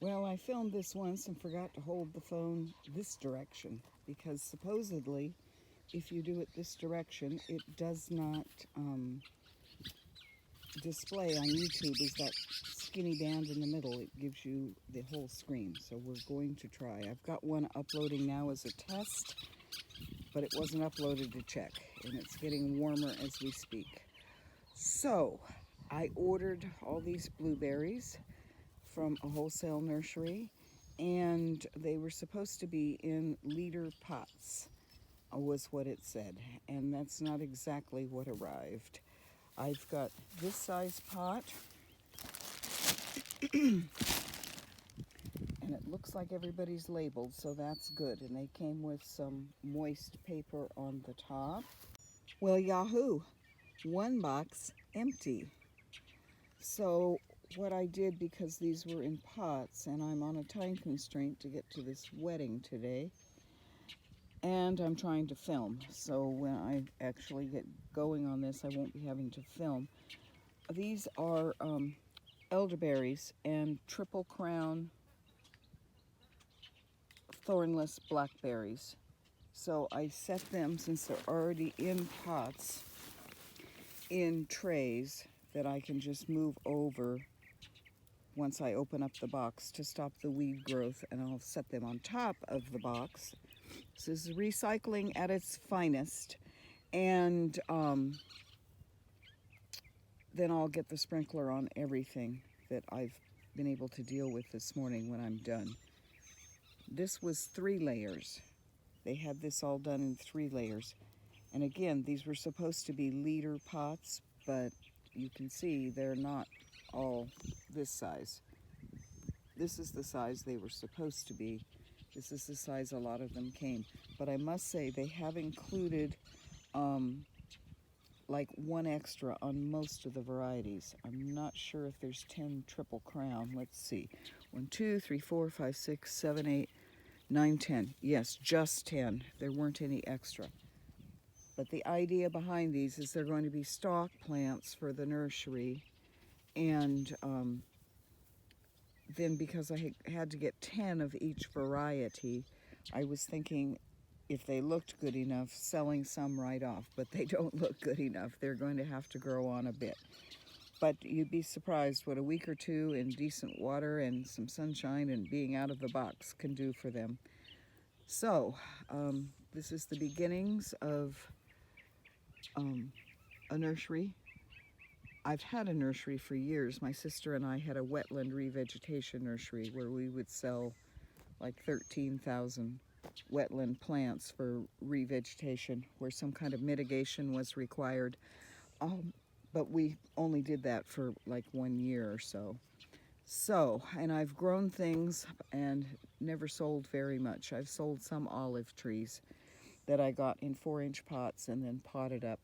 Well, I filmed this once and forgot to hold the phone this direction because supposedly if you do it this direction, it does not display on YouTube as that skinny band in the middle. It gives you the whole screen. So we're going to try. I've got one uploading now as a test, but it wasn't uploaded to check, and it's getting warmer as we speak. So I ordered all these blueberries from a wholesale nursery, and they were supposed to be in liter pots, was what it said, and that's not exactly what arrived. I've got this size pot, and it looks like everybody's labeled, so that's good, and they came with some moist paper on the top. Well, yahoo, one box empty. So what I did, because these were in pots and I'm on a time constraint to get to this wedding today, and I'm trying to film, so when I actually get going on this I won't be having to film. These are elderberries and triple crown thornless blackberries. So I set them, since they're already in pots, in trays that I can just move over once I open up the box to stop the weed growth, and I'll set them on top of the box. This is recycling at its finest, and then I'll get the sprinkler on everything that I've been able to deal with this morning when I'm done. This was 3 layers. They had this all done in 3 layers. And again, these were supposed to be liter pots, but you can see they're not all this size. This is the size they were supposed to be. This is the size a lot of them came. But I must say they have included like 1 extra on most of the varieties. I'm not sure if there's 10 triple crown. Let's see. 1, 2, 3, 4, 5, 6, 7, 8, 9, 10. Yes, just 10. There weren't any extra. But the idea behind these is they're going to be stock plants for the nursery. And then because I had to get 10 of each variety, I was thinking if they looked good enough, selling some right off, but they don't look good enough. They're going to have to grow on a bit. But you'd be surprised what a week or 2 in decent water and some sunshine and being out of the box can do for them. So this is the beginnings of a nursery. I've had a nursery for years. My sister and I had a wetland revegetation nursery where we would sell like 13,000 wetland plants for revegetation, where some kind of mitigation was required. But we only did that for like 1 year or so. And I've grown things and never sold very much. I've sold some olive trees that I got in 4-inch pots and then potted up,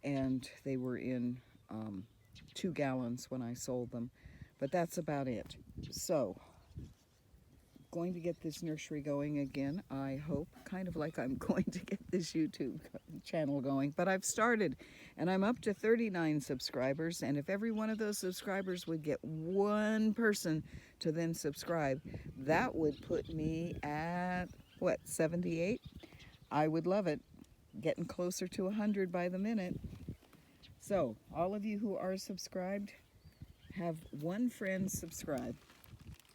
and they were in 2 gallons when I sold them, but that's about it. So going to get this nursery going again, I hope, kind of like I'm going to get this YouTube channel going. But I've started, and I'm up to 39 subscribers, and if every one of those subscribers would get 1 person to then subscribe, that would put me at, what, 78? I would love it. Getting closer to 100 by the minute. So, all of you who are subscribed, have 1 friend subscribe.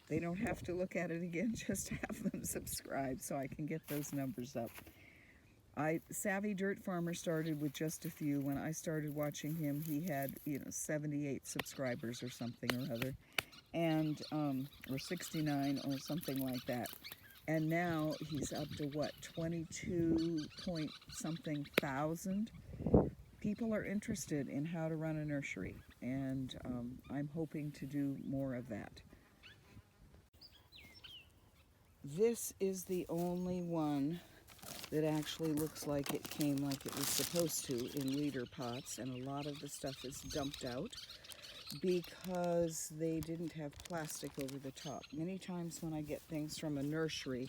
They don't have to look at it again, just have them subscribe so I can get those numbers up. Savvy Dirt Farmer started with just a few. When I started watching him, he had, 78 subscribers or something or other, and or 69 or something like that. And now he's up to what, 22 point something thousand? People are interested in how to run a nursery, and I'm hoping to do more of that. This is the only one that actually looks like it came like it was supposed to in liter pots, and a lot of the stuff is dumped out because they didn't have plastic over the top. Many times when I get things from a nursery,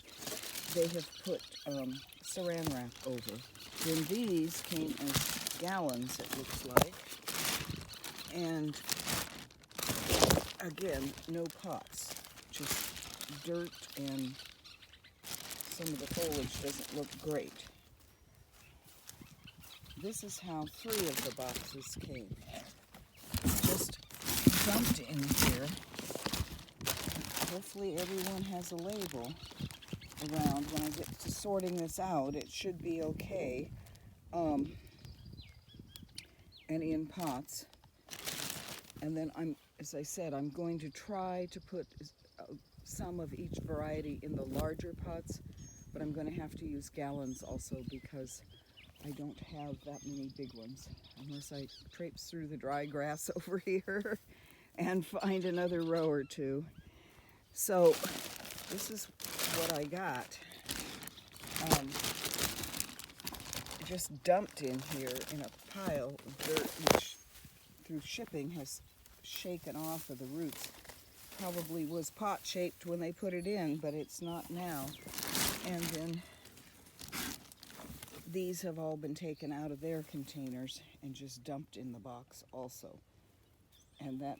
they have put saran wrap over. Then these came as gallons, it looks like, and again, no pots, just dirt and some of the foliage doesn't look great. This is how 3 of the boxes came. Just dumped in here. Hopefully everyone has a label around. When I get to sorting this out, it should be okay. And in pots. And then as I said, I'm going to try to put some of each variety in the larger pots, but I'm going to have to use gallons also because I don't have that many big ones, unless I traipse through the dry grass over here and find another row or two. So this is what I got. Just dumped in here in a pile of dirt, which through shipping has shaken off of the roots. Probably was pot shaped when they put it in, but it's not now. And then these have all been taken out of their containers and just dumped in the box also. And that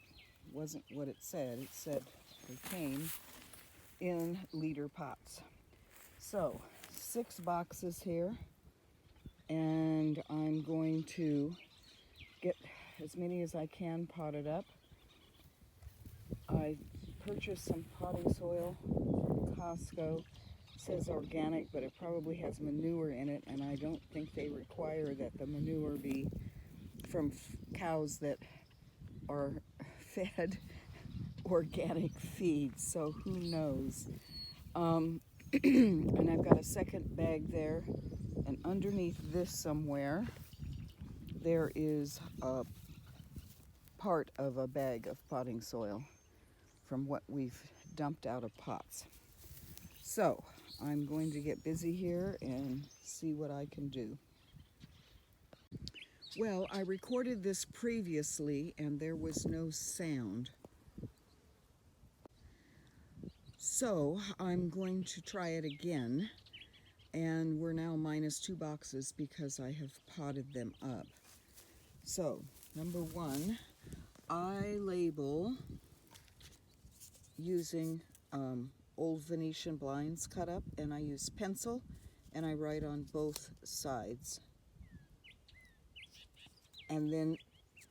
wasn't what it said. It said they came in liter pots. So 6 boxes here, and I'm going to get as many as I can potted up. I purchased some potting soil from Costco. It says organic, but it probably has manure in it, and I don't think they require that the manure be from cows that are fed organic feed, so who knows. And I've got a second bag there, and underneath this somewhere there is a part of a bag of potting soil from what we've dumped out of pots. So I'm going to get busy here and see what I can do. Well, I recorded this previously and there was no sound. So I'm going to try it again, and we're now minus 2 boxes because I have potted them up. So, number 1, I label using old Venetian blinds cut up, and I use pencil, and I write on both sides. And then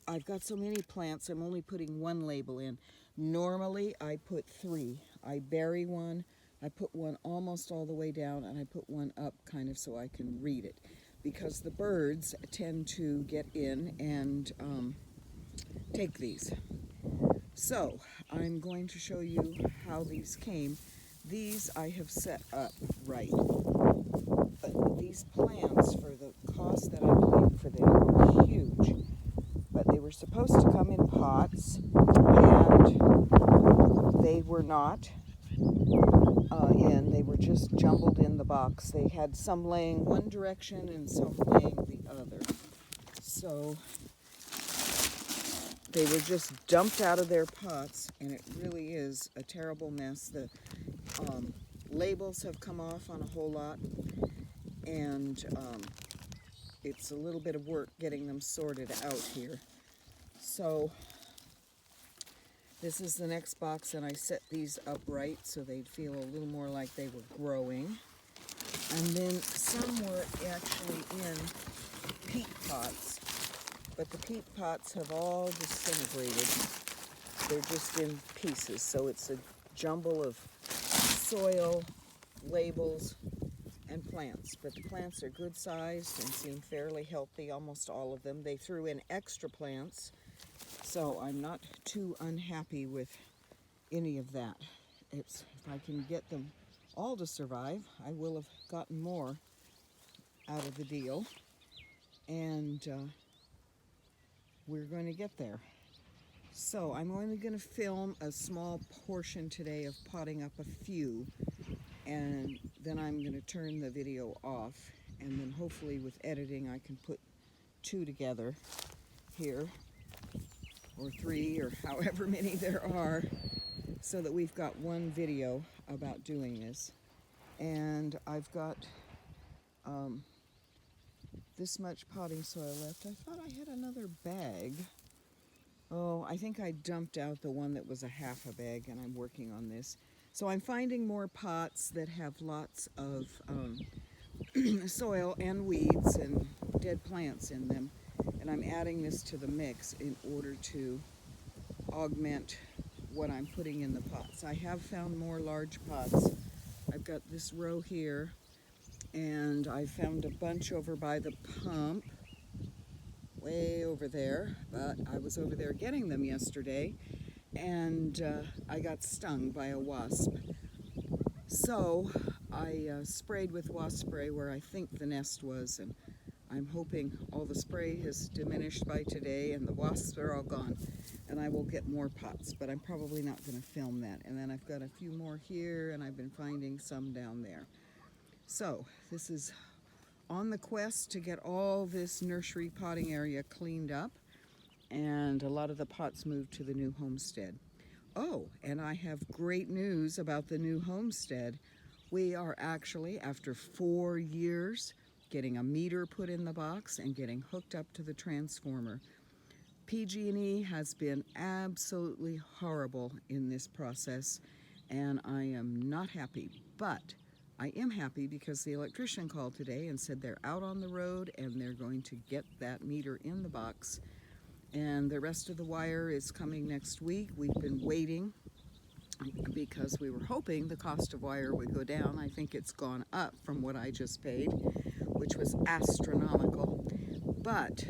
I've got so many plants, I'm only putting 1 label in. Normally I put 3. I bury one, I put one almost all the way down, and I put one up kind of so I can read it, because the birds tend to get in and take these. So I'm going to show you how these came. These I have set up right. But these plants, for the cost that I paid for them, are huge. But they were supposed to come in pots, and they were not in. They were just jumbled in the box. They had some laying one direction and some laying the other. So they were just dumped out of their pots, and it really is a terrible mess. The labels have come off on a whole lot, and it's a little bit of work getting them sorted out here. So this is the next box, and I set these upright so they'd feel a little more like they were growing. And then some were actually in peat pots, but the peat pots have all disintegrated. They're just in pieces, so it's a jumble of soil, labels, and plants. But the plants are good sized and seem fairly healthy, almost all of them. They threw in extra plants, so I'm not too unhappy with any of that. If I can get them all to survive, I will have gotten more out of the deal, and we're going to get there. So I'm only going to film a small portion today of potting up a few, and then I'm going to turn the video off, and then hopefully with editing I can put 2 together here, or 3, or however many there are, so that we've got one video about doing this. And I've got this much potting soil left. I thought I had another bag. Oh, I think I dumped out the one that was a half a bag, and I'm working on this. So I'm finding more pots that have lots of soil and weeds and dead plants in them. And I'm adding this to the mix in order to augment what I'm putting in the pots. I have found more large pots. I've got this row here, and I found a bunch over by the pump, way over there, but I was over there getting them yesterday, and I got stung by a wasp. So I sprayed with wasp spray where I think the nest was, and I'm hoping all the spray has diminished by today and the wasps are all gone, and I will get more pots, but I'm probably not going to film that. And then I've got a few more here, and I've been finding some down there. So this is on the quest to get all this nursery potting area cleaned up, and a lot of the pots moved to the new homestead. Oh, and I have great news about the new homestead. We are actually, after 4 years, getting a meter put in the box and getting hooked up to the transformer. PG&E has been absolutely horrible in this process, and I am not happy. But I am happy because the electrician called today and said they're out on the road and they're going to get that meter in the box. And the rest of the wire is coming next week. We've been waiting because we were hoping the cost of wire would go down. I think it's gone up from what I just paid, which was astronomical. But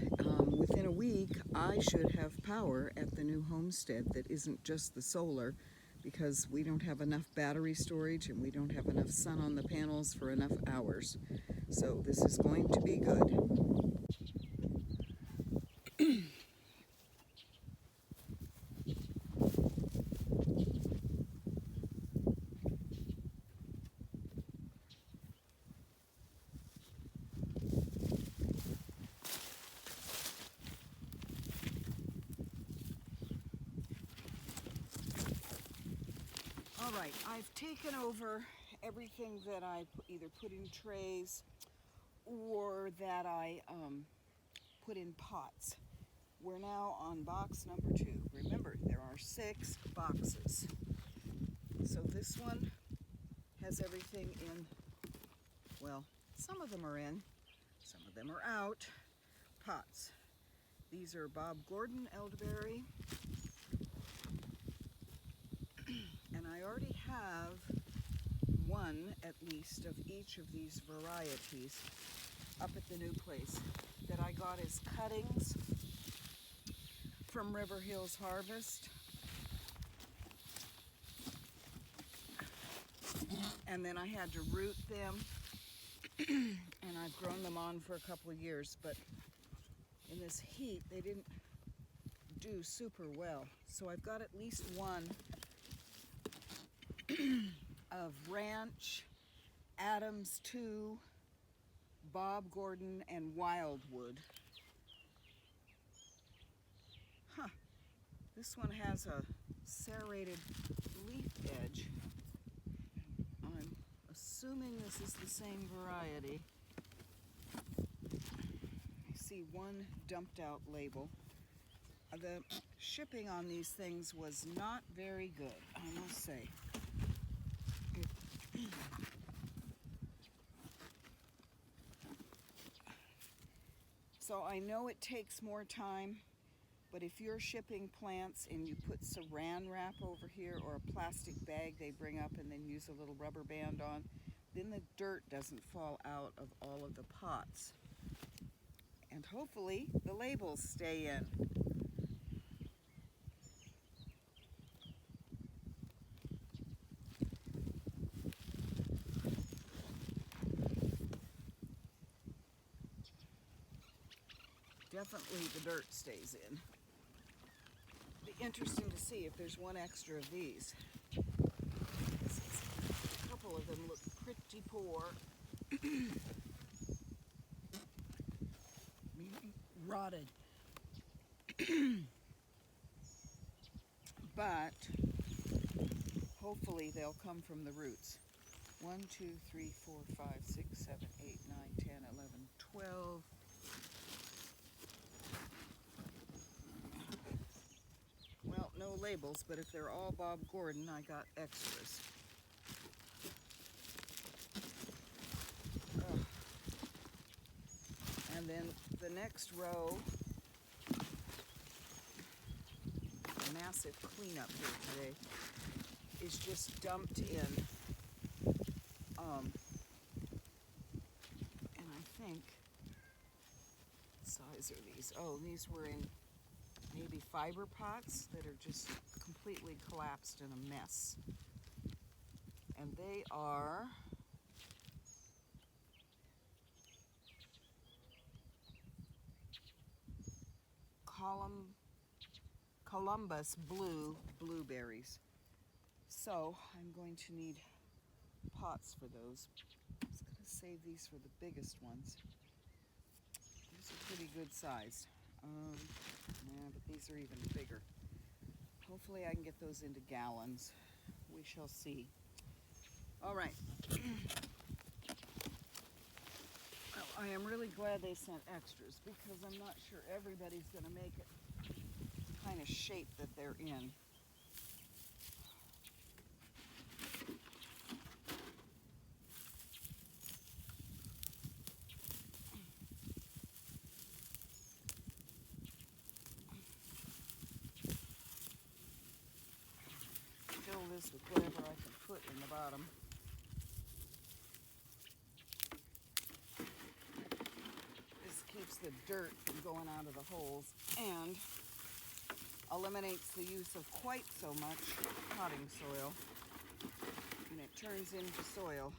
within a week, I should have power at the new homestead that isn't just the solar, because we don't have enough battery storage and we don't have enough sun on the panels for enough hours. So this is going to be good. All right, I've taken over everything that I either put in trays or that I put in pots. We're now on box number 2. Remember, there are 6 boxes. So this one has everything in, well, some of them are in, some of them are out, pots. These are Bob Gordon elderberry, and I already have one at least of each of these varieties up at the new place that I got as cuttings from River Hills Harvest. And then I had to root them, and I've grown them on for a couple of years, but in this heat they didn't do super well. So I've got at least one of Ranch, Adams 2, Bob Gordon, and Wildwood. This one has a serrated leaf edge. I'm assuming this is the same variety. I see one dumped out label. The shipping on these things was not very good, I must say. So I know it takes more time, but if you're shipping plants and you put saran wrap over here or a plastic bag they bring up and then use a little rubber band on, then the dirt doesn't fall out of all of the pots. And hopefully the labels stay in. Definitely the dirt stays in. It'll be interesting to see if there's one extra of these. A couple of them look pretty poor. Meaning rotted. But hopefully they'll come from the roots. 1, 2, 3, 4, 5, 6, 7, 8, 9, 10, 11, 12. Well, no labels, but if they're all Bob Gordon, I got extras. then the next row, a massive cleanup here today, is just dumped in. And I think, what size are these? Oh, these were in maybe fiber pots that are just completely collapsed in a mess. And they are Columbus blue blueberries. So I'm going to need pots for those. I was going to save these for the biggest ones. These are pretty good sized. Yeah, but these are even bigger. Hopefully I can get those into gallons. We shall see. All right. Well, I am really glad they sent extras because I'm not sure everybody's going to make it the kind of shape that they're in. Fill this with whatever I can put in the bottom. This keeps the dirt from going out of the holes and eliminates the use of quite so much potting soil, and it turns into soil.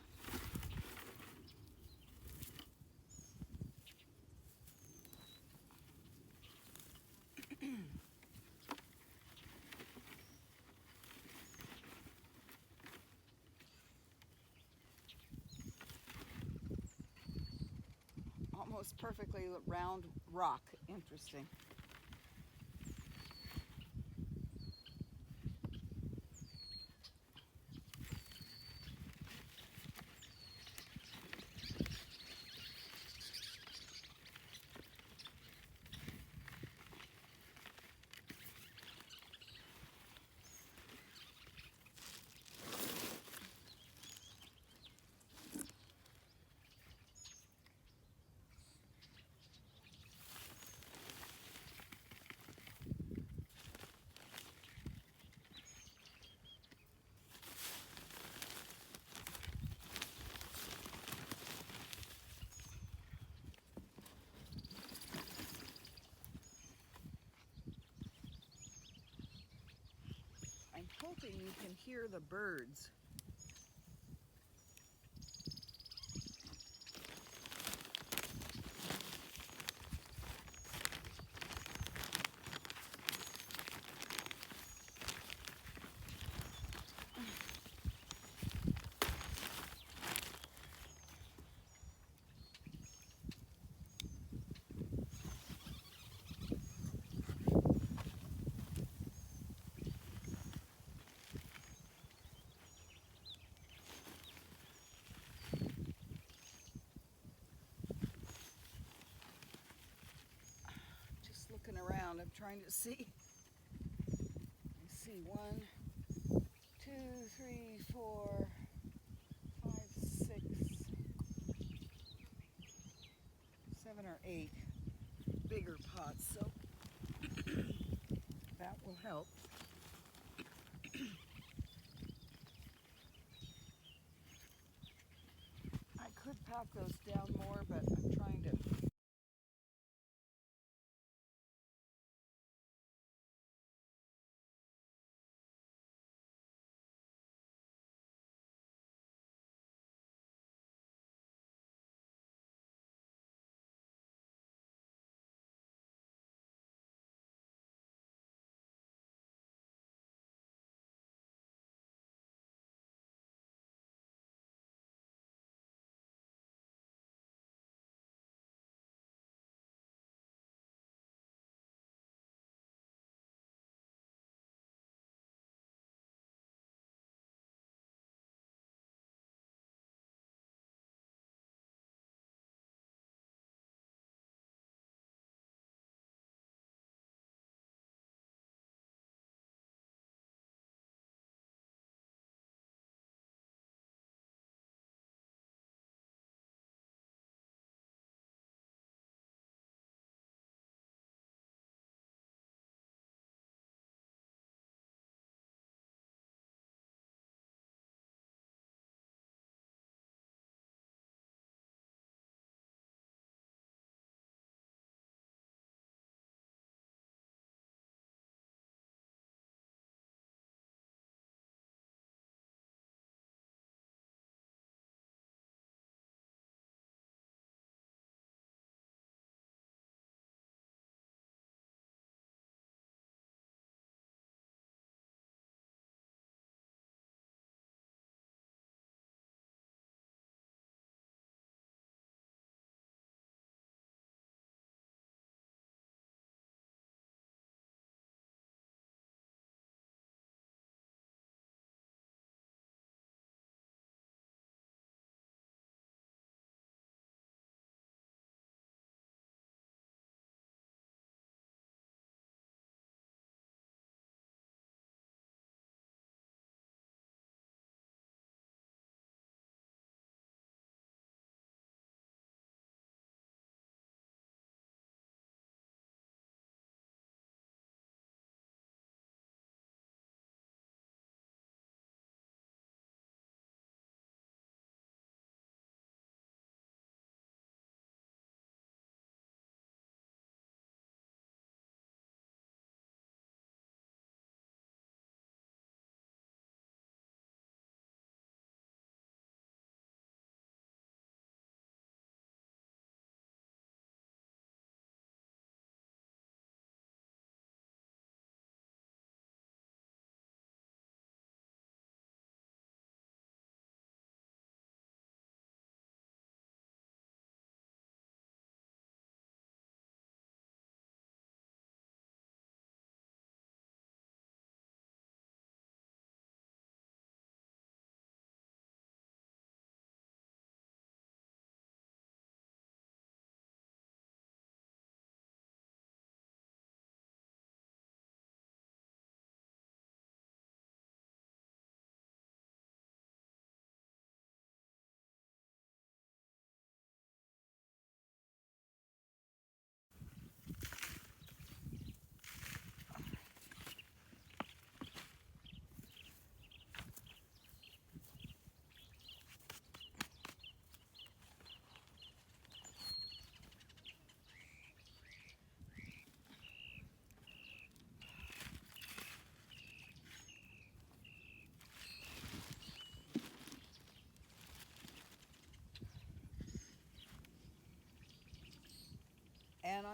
Almost perfectly round rock. Interesting. I'm hoping you can hear the birds. Looking around, I'm trying to see. I see 1, 2, 3, 4, 5, 6, 7 or 8 bigger pots, so that will help. I could pack those down more, but I'm trying to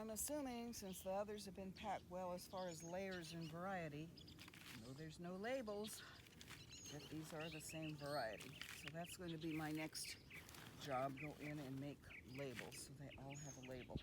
I'm assuming, since the others have been packed well as far as layers and variety, though there's no labels, that these are the same variety. So that's going to be my next job, go in and make labels so they all have a label.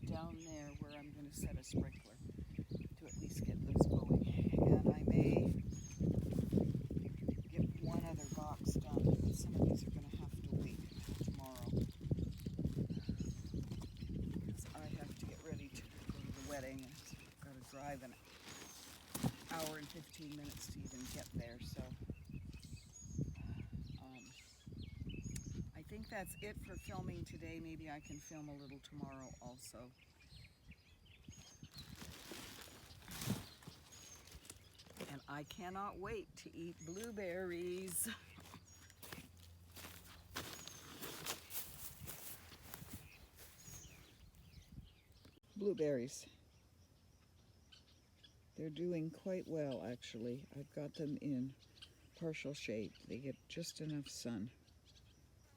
Down there where I'm going to set a sprinkler to at least get those going. And I may get one other box done, but some of these are going to have to wait until tomorrow. Because I have to get ready to go to the wedding, and I've got to drive an hour and 15 minutes to even get there. So I think that's it for filming today. Maybe I can film a little tomorrow also. And I cannot wait to eat blueberries. Blueberries. They're doing quite well, actually. I've got them in partial shade. They get just enough sun.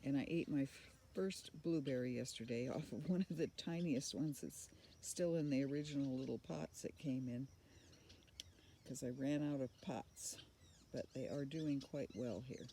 And I ate my first blueberry yesterday off of one of the tiniest ones that's still in the original little pots that came in, because I ran out of pots. But they are doing quite well here.